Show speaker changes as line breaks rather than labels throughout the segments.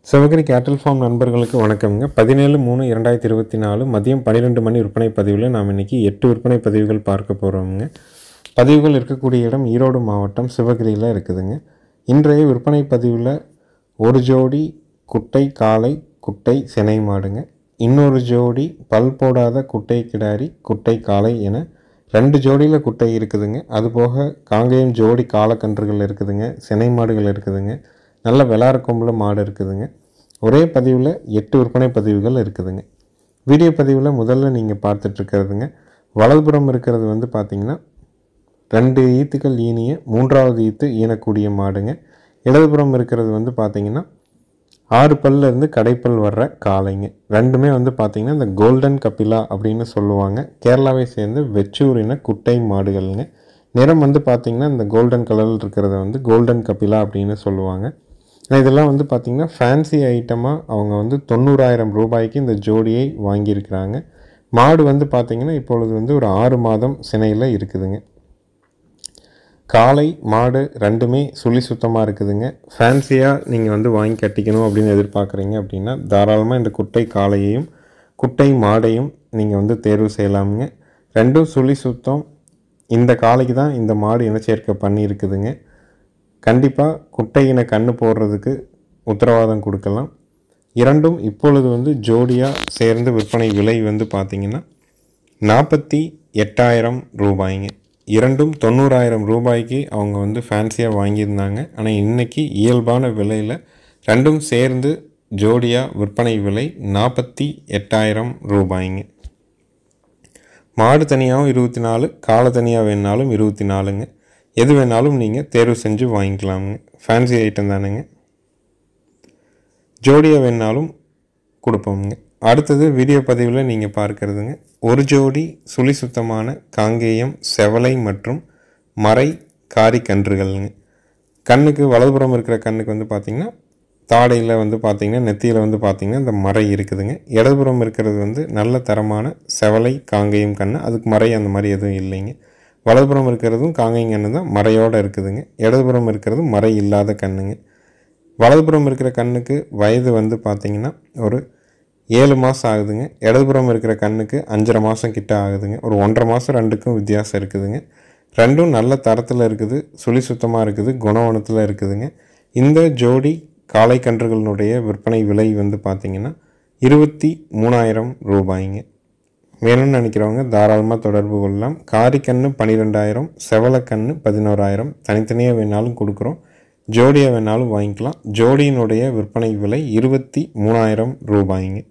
சிவகிரி கேட்டல் ஃபார்ம் நண்பர்களுக்கு வணக்கம்ங்க. 17/3/2024 மதியம் 12 மணி விற்பனை பதிவில் நாம் இன்றைக்கி 8 விற்பனை பதிவுகள் பார்க்க போகிறோம்ங்க. பதிவுகள் இருக்கக்கூடிய இடம் ஈரோடு மாவட்டம் சிவகிரியில் இருக்குதுங்க. இன்றைய விற்பனை பதிவில் ஒரு ஜோடி குட்டை காளை குட்டை சினை மாடுங்க, இன்னொரு ஜோடி பல் போடாத குட்டை கிடாரி குட்டை காளை என 2 ஜோடியில் குட்டை இருக்குதுங்க. அதுபோக காங்கேயம் ஜோடி காலக்கன்றுகள் இருக்குதுங்க, சினை மாடுகள் இருக்குதுங்க, நல்ல வெளாறு கொம்பில் மாடு இருக்குதுங்க. ஒரே பதிவில் 8 விற்பனை பதிவுகள் இருக்குதுங்க. வீடியோ பதிவில் முதல்ல நீங்கள் பார்த்துட்ருக்கிறதுங்க, வலதுபுறம் இருக்கிறது வந்து பார்த்திங்கன்னா 2 ஈத்துக்கள் ஈனிய 3வது ஈத்து ஈனக்கூடிய மாடுங்க. இடதுபுறம் இருக்கிறது வந்து பார்த்திங்கன்னா 6 பல்லிருந்து கடைப்பல் வர்ற காளைங்க. ரெண்டுமே வந்து பார்த்திங்கன்னா இந்த கோல்டன் கபிலா அப்படின்னு சொல்லுவாங்க. கேரளாவை சேர்ந்து வெச்சூரின குட்டை மாடுகள்ங்க. நிறம் வந்து பார்த்திங்கன்னா இந்த கோல்டன் கலரில் இருக்கிறத வந்து கோல்டன் கபிலா அப்படின்னு சொல்லுவாங்க. இதெல்லாம் வந்து பார்த்திங்கன்னா ஃபேன்சி ஐட்டமாக அவங்க வந்து 90,000 ரூபாய்க்கு இந்த ஜோடியை வாங்கியிருக்கிறாங்க. மாடு வந்து பார்த்திங்கன்னா இப்பொழுது வந்து ஒரு 6 மாதம் சினையில் இருக்குதுங்க. காளை மாடு ரெண்டுமே சுழி சுத்தமாக இருக்குதுங்க. ஃபேன்சியாக நீங்கள் வந்து வாங்கி கட்டிக்கணும் அப்படின்னு எதிர்பார்க்குறீங்க அப்படின்னா தாராளமாக இந்த குட்டை காளையையும் குட்டை மாடையும் நீங்கள் வந்து தேர்வு செய்யலாமுங்க. ரெண்டும் சுழி சுத்தம். இந்த காளைக்கு தான் இந்த மாடு இனச்சேர்க்கை பண்ணியிருக்குதுங்க. கண்டிப்பாக குட்டையினை கண்ணு போடுறதுக்கு உத்தரவாதம் கொடுக்கலாம். இரண்டும் இப்பொழுது வந்து ஜோடியாக சேர்ந்து விற்பனை விலை வந்து பார்த்திங்கன்னா 48,000 ரூபாய்ங்க. இரண்டும் 90,000 ரூபாய்க்கு அவங்க வந்து ஃபேன்சியாக வாங்கியிருந்தாங்க. ஆனால் இன்றைக்கி இயல்பான விலையில் ரெண்டும் சேர்ந்து ஜோடியாக விற்பனை விலை 48,000 ரூபாய்ங்க. மாடு தனியாகவும் 24, காலை தனியாக வேணாலும் 24ங்க. எது வேணாலும் நீங்கள் தேர்வு செஞ்சு வாங்கிக்கலாமுங்க. ஃபேன்சி ஐட்டம் தானுங்க. ஜோடியாக வேணாலும் கொடுப்போமுங்க. அடுத்தது வீடியோ பதிவில் நீங்கள் பார்க்குறதுங்க, ஒரு ஜோடி சுழி சுத்தமான காங்கேயம் செவலை மற்றும் மறை காரி கன்றுகள்ங்க. கண்ணுக்கு வலதுபுறம் இருக்கிற கண்ணுக்கு வந்து பார்த்திங்கன்னா தாடையில் வந்து பார்த்திங்கன்னா நெத்தியில் வந்து பார்த்திங்கன்னா இந்த மறை இருக்குதுங்க. இடதுபுறம் இருக்கிறது வந்து நல்ல தரமான செவலை காங்கேயம் கண்ணு, அதுக்கு மறை அந்த மாதிரி எதுவும் இல்லைங்க. வலதுபுறம் இருக்கிறதும் காங்கேயம் கண்ணு தான், மறையோடு இருக்குதுங்க. இடதுபுறம் இருக்கிறது மறை இல்லாத கண்ணுங்க. வலதுபுறம் இருக்கிற கண்ணுக்கு வயது வந்து பார்த்திங்கன்னா ஒரு 7 மாதம் ஆகுதுங்க. இடதுபுறம் இருக்கிற கண்ணுக்கு 5.5 மாதம் கிட்ட ஆகுதுங்க. ஒரு 1.5 மாதம் ரெண்டுக்கும் வித்தியாசம் இருக்குதுங்க. ரெண்டும் நல்ல தரத்தில் இருக்குது, சுழி சுத்தமாக இருக்குது, குணவனத்தில் இருக்குதுங்க. இந்த ஜோடி காளை கன்றுகளினுடைய விற்பனை விலை வந்து பார்த்திங்கன்னா 23,000 ரூபாய்ங்க. வேணும்னு நினைக்கிறவங்க தாராளமாக தொடர்பு கொள்ளலாம். காரிக்கண்ணு 12,000, செவலக்கண்ணு 11,000. தனித்தனியாக வேணாலும் கொடுக்குறோம், ஜோடியாக வேணாலும் வாங்கிக்கலாம். ஜோடியினுடைய விற்பனை விலை 23,000 ரூபாய்ங்க.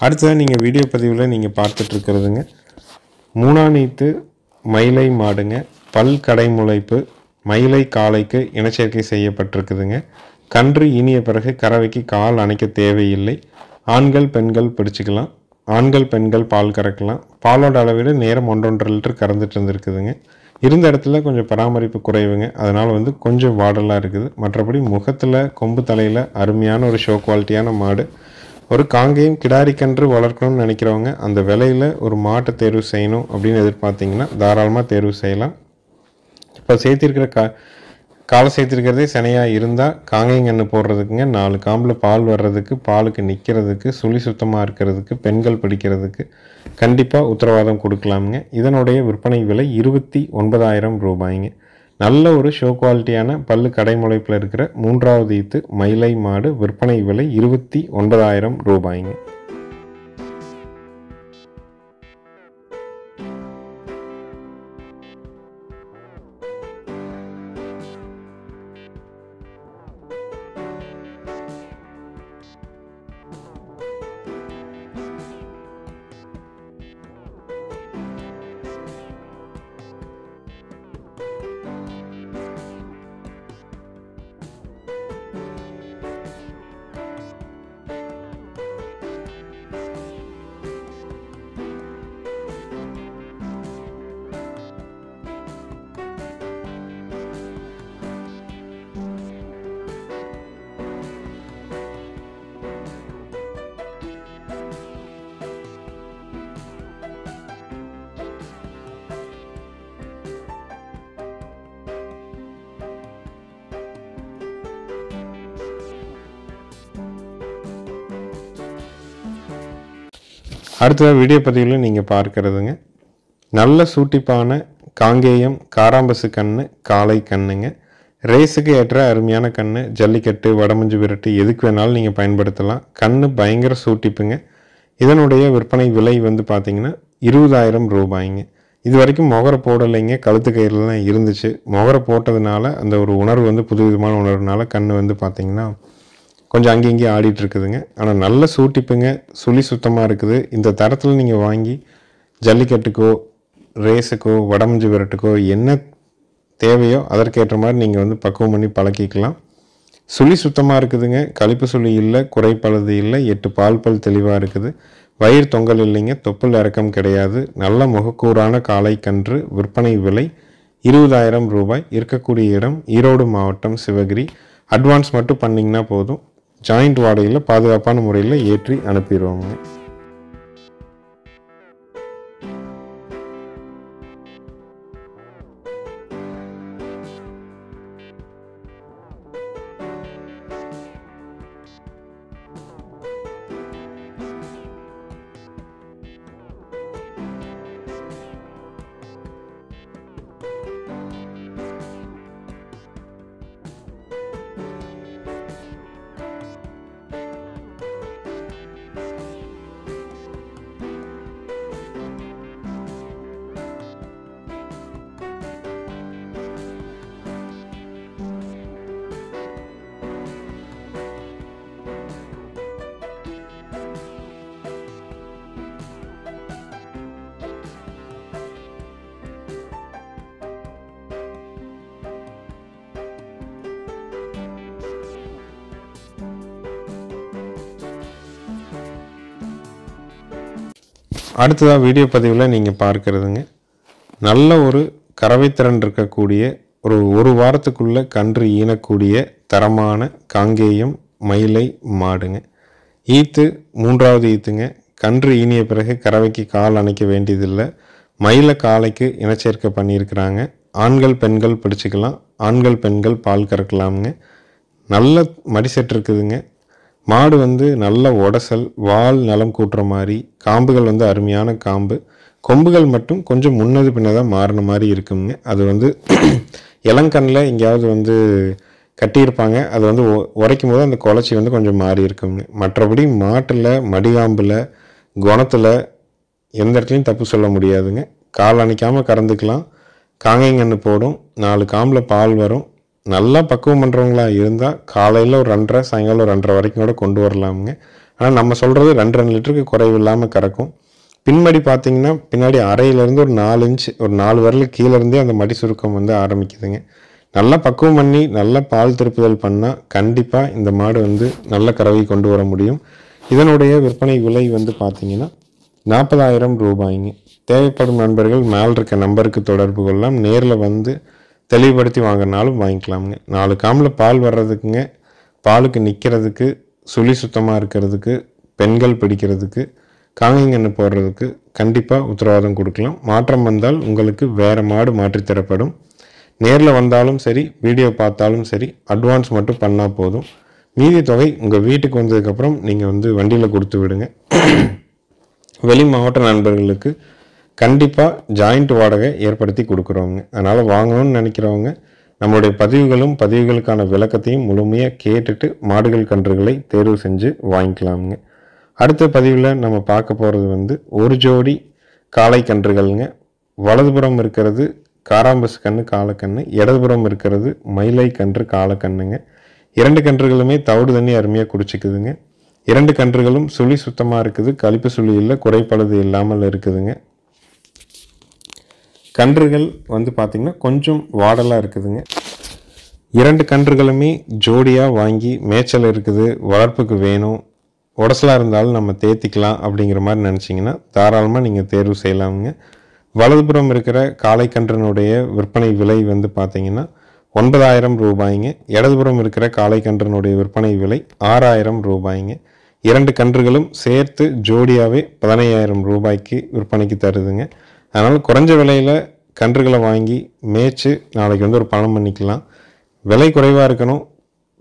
அடுத்ததாக நீங்கள் வீடியோ பதிவில் நீங்கள் பார்த்துட்ருக்கிறதுங்க, 3ஆம் ஈத்து மயிலை மாடுங்க. பல் கடை முளைப்பு மயிலை காளைக்கு இனச்சேர்க்கை செய்யப்பட்டிருக்குதுங்க. கன்று ஈனிய பிறகு கறவைக்கு கால் அணைக்க தேவையில்லை. ஆண்கள் பெண்கள் பிடிச்சிக்கலாம். ஆண்கள் பெண்கள் பால் கறக்கலாம். பாலோட அளவிட நேரம் 1.5 லிட்டர் கறந்துட்டு இருந்துருக்குதுங்க. இருந்த இடத்துல கொஞ்சம் பராமரிப்பு குறைவுங்க, அதனால் வந்து கொஞ்சம் வாடலாக இருக்குது. மற்றபடி முகத்தில் கொம்பு தலையில் அருமையான ஒரு ஷோ குவாலிட்டியான மாடு. ஒரு காங்கேயம் கிடாரி கன்று வளர்க்கணும்னு நினைக்கிறவங்க அந்த விலையில் ஒரு மாட்டை தேர்வு செய்யணும் அப்படின்னு எதிர்பார்த்திங்கன்னா தாராளமாக தேர்வு செய்யலாம். இப்போ சேர்த்திருக்கிற காலை சேர்த்திருக்கிறதே சினையாக இருந்தால் காங்கேயம் கன்று போடுறதுக்குங்க, 4 காம்பில் பால் வர்றதுக்கு, பாலுக்கு நிற்கிறதுக்கு, சுழி சுத்தமாக இருக்கிறதுக்கு, பெண்கள் பிடிக்கிறதுக்கு கண்டிப்பாக உத்தரவாதம் கொடுக்கலாமுங்க. இதனுடைய விற்பனை விலை 29,000 ரூபாய்ங்க. நல்ல ஒரு ஷோ குவாலிட்டியான பல்லு கடைமுளைப்பில் இருக்கிற 3வது ஈத்து மயிலை மாடு. விற்பனை விலை 29,000 ரூபாய்ங்க. அடுத்த வீடியோ பதிவில் நீங்கள் பார்க்கறதுங்க நல்ல சூட்டிப்பான காங்கேயம் காராம்பசு கன்று காளை கண்ணுங்க. ரேஸுக்கு ஏற்ற அருமையான கன்று. ஜல்லிக்கட்டு வடமஞ்சு விரட்டு எதுக்கு வேணாலும் நீங்கள் பயன்படுத்தலாம். கன்று பயங்கர சூட்டிப்புங்க. இதனுடைய விற்பனை விலை வந்து பார்த்திங்கன்னா 20,000 ரூபாய்ங்க. இது வரைக்கும் முகரை போடலைங்க, கழுத்து கயிறில் தான் இருந்துச்சு. முகரை போட்டதுனால அந்த ஒரு உணர்வு வந்து புதுவிதமான உணர்வுனால கன்று வந்து பார்த்திங்கன்னா கொஞ்சம் அங்கே இங்கேயும் ஆடிட்டு இருக்குதுங்க. ஆனால் நல்ல சூட்டிப்புங்க, சுழி சுத்தமாக இருக்குது. இந்த தரத்தில் நீங்கள் வாங்கி ஜல்லிக்கட்டுக்கோ ரேஸுக்கோ வடமஞ்சு விரட்டுக்கோ என்ன தேவையோ அதற்கேற்ற மாதிரி நீங்கள் வந்து பக்குவம் பண்ணி பழக்கிக்கலாம். சுழி சுத்தமாக இருக்குதுங்க, கழிப்பு சுழி இல்லை, குறைப்பழுது இல்லை, 8 பால் பல் தெளிவாக இருக்குது. வயிறு தொங்கல் இல்லைங்க, தொப்புள் இறக்கம் கிடையாது. நல்ல முகக்கூறான காளை கன்று. விற்பனை விலை 20,000 ரூபாய். இருக்கக்கூடிய இடம் ஈரோடு மாவட்டம் சிவகிரி. அட்வான்ஸ் மட்டும் பண்ணிங்கன்னா போதும். ஜாயிண்ட் வாடகையில் பாதுகாப்பான முறையில் ஏற்றி அனுப்பிடுவாங்க. அடுத்ததாக வீடியோ பதிவில் நீங்கள் பார்க்குறதுங்க நல்ல ஒரு கறவைத்திறன் இருக்கக்கூடிய ஒரு வாரத்துக்குள்ளே கன்று ஈனக்கூடிய தரமான காங்கேயம் மயிலை மாடுங்க. ஈத்து 3வது ஈத்துங்க. கன்று ஈனிய பிறகு கறவைக்கு கால் அணைக்க வேண்டியதில்லை. மயிலை காலைக்கு இனச்சேர்க்கை பண்ணியிருக்கிறாங்க. ஆண்கள் பெண்கள் பிடிச்சிக்கலாம். ஆண்கள் பெண்கள் பால் கறக்கலாமுங்க. நல்ல மடிசெட் இருக்குதுங்க. மாடு வந்து நல்ல உடசல், வால் நலம் கூட்டுற மாதிரி, காம்புகள் வந்து அருமையான காம்பு. கொம்புகள் மட்டும் கொஞ்சம் முன்னது பின்னதாக மாறின மாதிரி இருக்குங்க. அது வந்து இளங்கண்ணில் எங்கேயாவது வந்து கட்டியிருப்பாங்க. அது வந்து உரைக்கும் போது அந்த குளச்சி வந்து கொஞ்சம் மாறி இருக்குங்க. மற்றபடி மாட்டில் மடிகாம்பில் குணத்தில் எந்த இடத்துலையும் தப்பு சொல்ல முடியாதுங்க. கால் அணைக்காமல் கறந்துக்கலாம். காங்கைங்கன்று போடும். 4 காம்பில் பால் வரும். நல்லா பக்குவம் பண்ணுறவங்களா இருந்தால் காலையில் ஒரு 2.5 சாயங்காலம் ஒரு 2.5 வரைக்கும் கூட கொண்டு வரலாமுங்க. ஆனால் நம்ம சொல்கிறது 2 லிட்டருக்கு குறைவு இல்லாமல் கறக்கும். பின்மடி பார்த்திங்கன்னா பின்னாடி அரையிலேருந்து ஒரு 4 இன்ச் ஒரு 4 விரல் கீழேருந்தே அந்த மடி சுருக்கம் வந்து ஆரம்பிக்குதுங்க. நல்லா பக்குவம் பண்ணி நல்லா பால் திருப்புதல் பண்ணால் கண்டிப்பாக இந்த மாடு வந்து நல்ல கறவை கொண்டு வர முடியும். இதனுடைய விற்பனை விலை வந்து பார்த்திங்கன்னா 40,000 ரூபாய்ங்க. தேவைப்படும் நண்பர்கள் மேல் இருக்க நம்பருக்கு தொடர்பு கொள்ளலாம். நேரில் வந்து தெளிவுபடுத்தி வாங்கினாலும் வாங்கிக்கலாமுங்க. 4 காம்பில் பால் வர்றதுக்குங்க, பாலுக்கு நிற்கிறதுக்கு, சுழி சுத்தமாக இருக்கிறதுக்கு, பெண்கள் பிடிக்கிறதுக்கு, காங்கைங்கன்று போடுறதுக்கு கண்டிப்பாக உத்தரவாதம் கொடுக்கலாம். மாற்றம் வந்தால் உங்களுக்கு வேறு மாடு மாற்றித்தரப்படும். நேரில் வந்தாலும் சரி, வீடியோ பார்த்தாலும் சரி, அட்வான்ஸ் மட்டும் பண்ணால் போதும். மீதி தொகை உங்கள் வீட்டுக்கு வந்ததுக்கப்புறம் நீங்கள் வந்து வண்டியில் கொடுத்து விடுங்க. வெளி மாவட்ட நண்பர்களுக்கு கண்டிப்பாக ஜாயிண்ட் வாடகை ஏற்படுத்தி கொடுக்குறவங்க. அதனால் வாங்கணும்னு நினைக்கிறவங்க நம்மளுடைய பதிவுகளுக்கான விளக்கத்தையும் முழுமையாக கேட்டுட்டு மாடுகள் கன்றுகளை தேர்வு செஞ்சு வாங்கிக்கலாமுங்க. அடுத்த பதிவில் நம்ம பார்க்க போகிறது வந்து ஒரு ஜோடி காளை கன்றுகள்ங்க. வலதுபுறம் இருக்கிறது காராம்பசு கன்று காலக்கன்று, இடதுபுறம் இருக்கிறது மயிலை கன்று காலக்கண்ணுங்க. 2 கன்றுகளுமே தவிடு தண்ணி அருமையாக குடிச்சிக்குதுங்க. 2 கன்றுகளும் சுழி சுத்தமாக இருக்குது, கழிப்பு சுழி இல்லை, குறைப்பழுது இல்லாமல் இருக்குதுங்க. கன்றுகள் வந்து பார்த்திங்கன்னா கொஞ்சம் வாடலாக இருக்குதுங்க. 2 கன்றுகளுமே ஜோடியாக வாங்கி மேய்ச்சல் இருக்குது, வளர்ப்புக்கு வேணும், உடசலாக இருந்தாலும் நம்ம தேத்திக்கலாம் அப்படிங்கிற மாதிரி நினச்சிங்கன்னா தாராளமாக நீங்கள் தேர்வு செய்யலாமுங்க. வலதுபுறம் இருக்கிற காளைக்கன்றினுடைய விற்பனை விலை வந்து பார்த்திங்கன்னா 9,000 ரூபாய்ங்க. இடதுபுறம் இருக்கிற காளைக்கன்றினுடைய விற்பனை விலை 6,000 ரூபாய்ங்க. 2 கன்றுகளும் சேர்த்து ஜோடியாகவே 15,000 ரூபாய்க்கு விற்பனைக்கு தருதுங்க. அதனால் குறைஞ்ச விலையில் கன்றுகளை வாங்கி மேய்ச்சி நாளைக்கு வந்து ஒரு பணம் பண்ணிக்கலாம். விலை குறைவாக இருக்கணும்,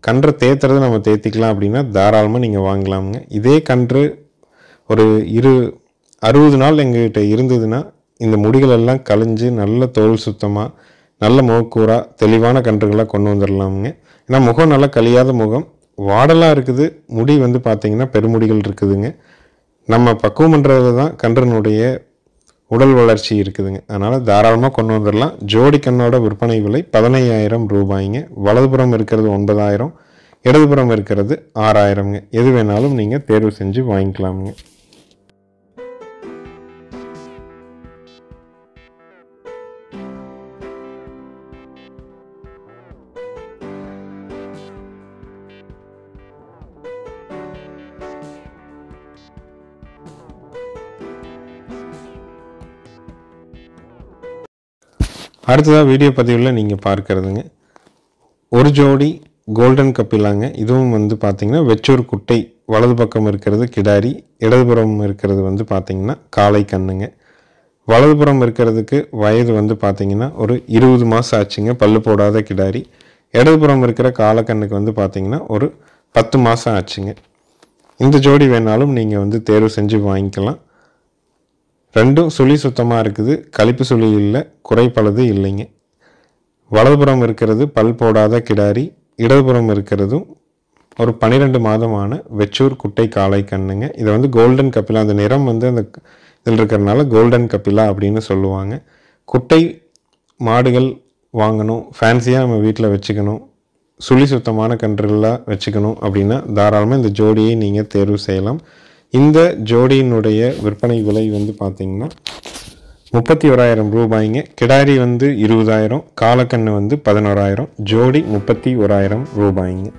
கன்றை தேத்துறது நம்ம தேத்திக்கலாம் அப்படின்னா தாராளமாக நீங்கள் வாங்கலாமுங்க. இதே கன்று ஒரு 60 நாள் எங்ககிட்ட இருந்ததுன்னா இந்த முடிகள் எல்லாம் கழிஞ்சு நல்ல தோல் சுத்தமாக நல்ல முகக்கூறா தெளிவான கன்றுகளாக கொண்டு வந்துடலாமுங்க. ஏன்னா முகம் நல்லா கழியாத முகம், வாடலாக இருக்குது, முடி வந்து பார்த்திங்கன்னா பெருமுடிகள் இருக்குதுங்க. நம்ம பக்குவம் பண்ணுறது தான் கன்றினுடைய உடல் வளர்ச்சி இருக்குதுங்க. அதனால் தாராளமாக கொண்டு வந்துடலாம். ஜோடி கண்ணோட விற்பனை விலை 15,000 ரூபாய்ங்க. வலதுபுறம் இருக்கிறது 9,000, இடதுபுறம் இருக்கிறது 6,000ங்க. எது வேணாலும் நீங்கள் தேர்வு செஞ்சு வாங்கிக்கலாமுங்க. அடுத்ததாக வீடியோ பதிவில் நீங்கள் பார்க்குறதுங்க ஒரு ஜோடி கோல்டன் கப்பிலாங்க. இதுவும் வந்து பார்த்திங்கன்னா வெச்சூர் குட்டை. வலது பக்கம் இருக்கிறது கிடாரி, இடதுபுறம் இருக்கிறது வந்து பார்த்திங்கன்னா காளை கண்ணுங்க. வலதுபுறம் இருக்கிறதுக்கு வயது வந்து பார்த்திங்கன்னா ஒரு 20 மாதம் ஆச்சுங்க, பல்லு போடாத கிடாரி. இடதுபுறம் இருக்கிற காளைக்கண்ணுக்கு வந்து பார்த்திங்கன்னா ஒரு 10 மாதம் ஆச்சுங்க. இந்த ஜோடி வேணாலும் நீங்கள் வந்து தேர்வு செஞ்சு வாங்கிக்கலாம். ரெண்டும் சுழி சுத்தமாக இருக்குது, கழிப்பு சுழி இல்லை, குறைப்பழுது இல்லைங்க. வலதுபுறம் இருக்கிறது பல் போடாத கிடாரி, இடதுபுறம் இருக்கிறதும் ஒரு 12 மாதமான வெச்சூர் குட்டை காளை கண்ணுங்க. இதை வந்து கோல்டன் கப்பிலா, அந்த நிறம் வந்து அந்த இதில் இருக்கிறதுனால கோல்டன் கப்பிலா அப்படின்னு சொல்லுவாங்க. குட்டை மாடுகள் வாங்கணும், ஃபேன்சியாக நம்ம வீட்டில் வச்சுக்கணும், சுழி சுத்தமான கன்றுகளாக வச்சுக்கணும் அப்படின்னா தாராளமாக இந்த ஜோடியை நீங்கள் தேர்வு செய்யலாம். இந்த ஜோடியினுடைய விற்பனை விலை வந்து பார்த்திங்கன்னா 31,000 ரூபாய்ங்க. கிடாரி வந்து 20,000, காளைக்கண்ணு வந்து 11,000, ஜோடி 31,000 ரூபாய்ங்க.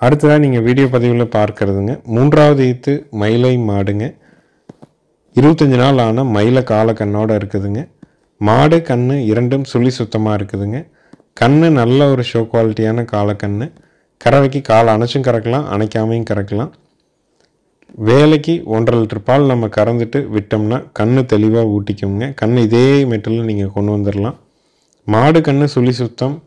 அடுத்ததாக நீங்கள் வீடியோ பதிவில் பார்க்குறதுங்க 3வது ஈத்து மயிலை மாடுங்க. 25 நாள் ஆன மயிலை காளைக்கண்ணோடு இருக்குதுங்க. மாடு கண்ணு இரண்டும் சுழி சுத்தமாக இருக்குதுங்க. கண்ணு நல்ல ஒரு ஷோ குவாலிட்டியான காளைக்கண்ணு. கறவைக்கு காலை அணைச்சும் கறக்கலாம், அணைக்காமையும் கறக்கலாம். வேலைக்கு 1.5 லிட்டர் பால் நம்ம கறந்துட்டு விட்டோம்னா கண்ணு தெளிவாக ஊட்டிக்குங்க. கண்ணு இதே மெட்டலில் நீங்கள் கொண்டு வந்துடலாம். மாடு கண்ணு சுழி சுத்தம்.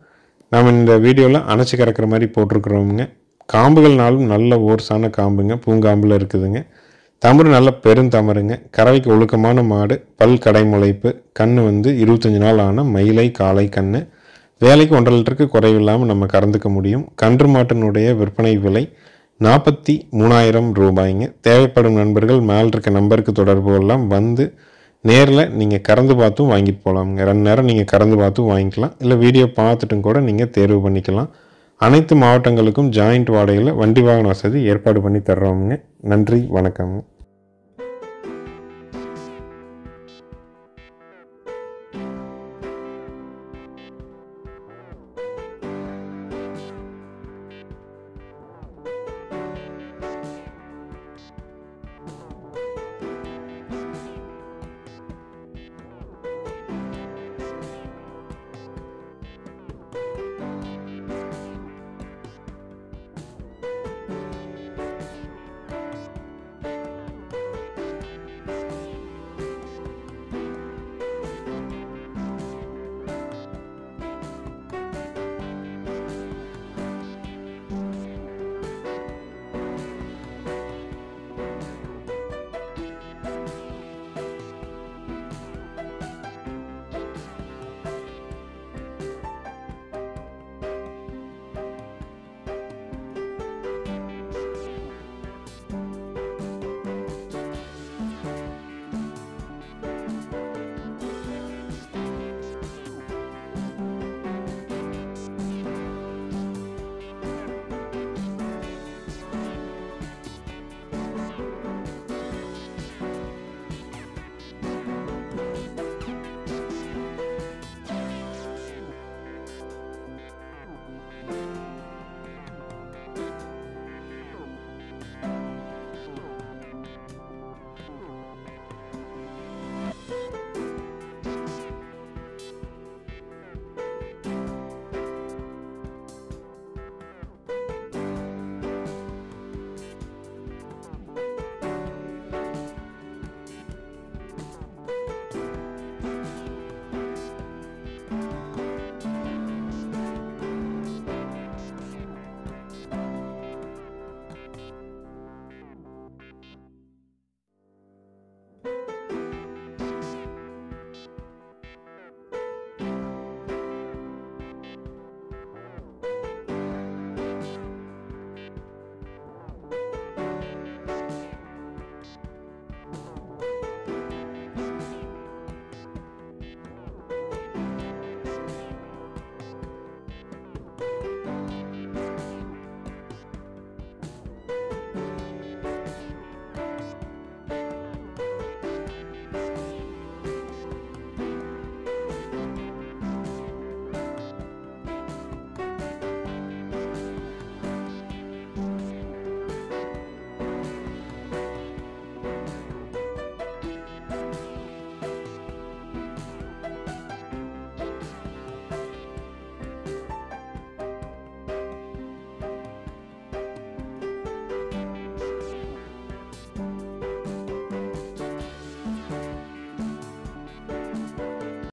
நாம் இந்த வீடியோவில் அணைச்சி கறக்கிற மாதிரி போட்டிருக்கிறோமுங்க. காம்புகள்னாலும் நல்ல ஓர்ஸான காம்புங்க, பூங்காம்பில் இருக்குதுங்க. தமறு நல்ல பெருந்தமருங்க. கறவைக்கு ஒழுக்கமான மாடு, பல் கடை முளைப்பு. கண்ணு வந்து 25 நாள் ஆன மயிலை காளை கண்ணு. வேலைக்கு 1.5 லிட்டருக்கு குறைவில்லாமல் நம்ம கறந்துக்க முடியும். கன்று மாட்டினுடைய விற்பனை விலை 43,000 ரூபாய்ங்க. தேவைப்படும் நண்பர்கள் மேல் இருக்க நம்பருக்கு தொடர்பு கொள்ளலாம். வந்து நேரில் நீங்கள் கறந்து பார்த்தும் வாங்கிட்டு போகலாமுங்க. 2 நேரம் நீங்கள் கறந்து பார்த்தும் வாங்கிக்கலாம், இல்லை வீடியோ பார்த்துட்டும் கூட நீங்கள் தேர்வு பண்ணிக்கலாம். அனைத்து மாவட்டங்களுக்கும் ஜாயிண்ட் வாடகையில் வண்டி வாகன வசதி ஏற்பாடு பண்ணி தர்றோமுங்க. நன்றி, வணக்கம்ங்க.